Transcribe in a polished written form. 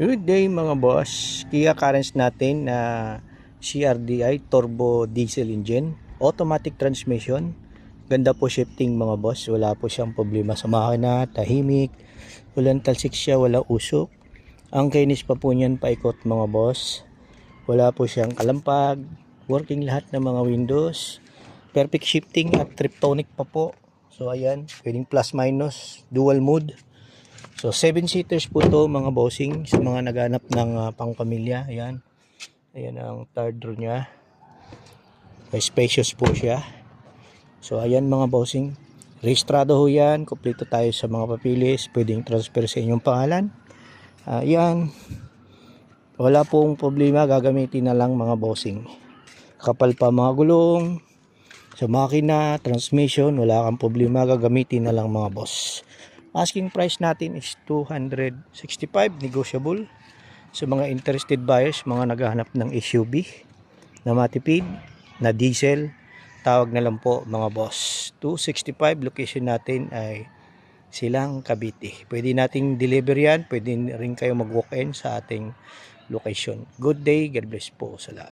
Good day mga boss. Kia Carens natin na CRDI turbo diesel engine, automatic transmission. Ganda po shifting mga boss. Wala po siyang problema sa makina, tahimik. Walang talsik siya, wala usok. Ang kinis pa po niyan paikot mga boss. Wala po siyang kalampag. Working lahat ng mga windows. Perfect shifting at triptonic pa po. So ayan, pwedeng plus minus, dual mode. So 7-seaters po to mga bossing sa mga naghanap ng pangpamilya. Ayan. Ayan ang third row niya. May spacious po siya. So ayan mga bossing. Rehistrado ho yan. Kompleto tayo sa mga papilis. Pwedeng transfer sa inyong pangalan. Ayan. Wala pong problema. Gagamitin na lang mga bossing. Kapal pa mga gulong. Sa makina, transmission, wala kang problema. Gagamitin na lang mga boss. Asking price natin is 265, negotiable. Sa mga interested buyers, mga naghahanap ng SUV na matipid, na diesel, tawag na lang po mga boss. 265, location natin ay Silang Cavite. Pwede nating deliver yan, pwede rin kayo mag-walk-in sa ating location. Good day, God bless po sa lahat.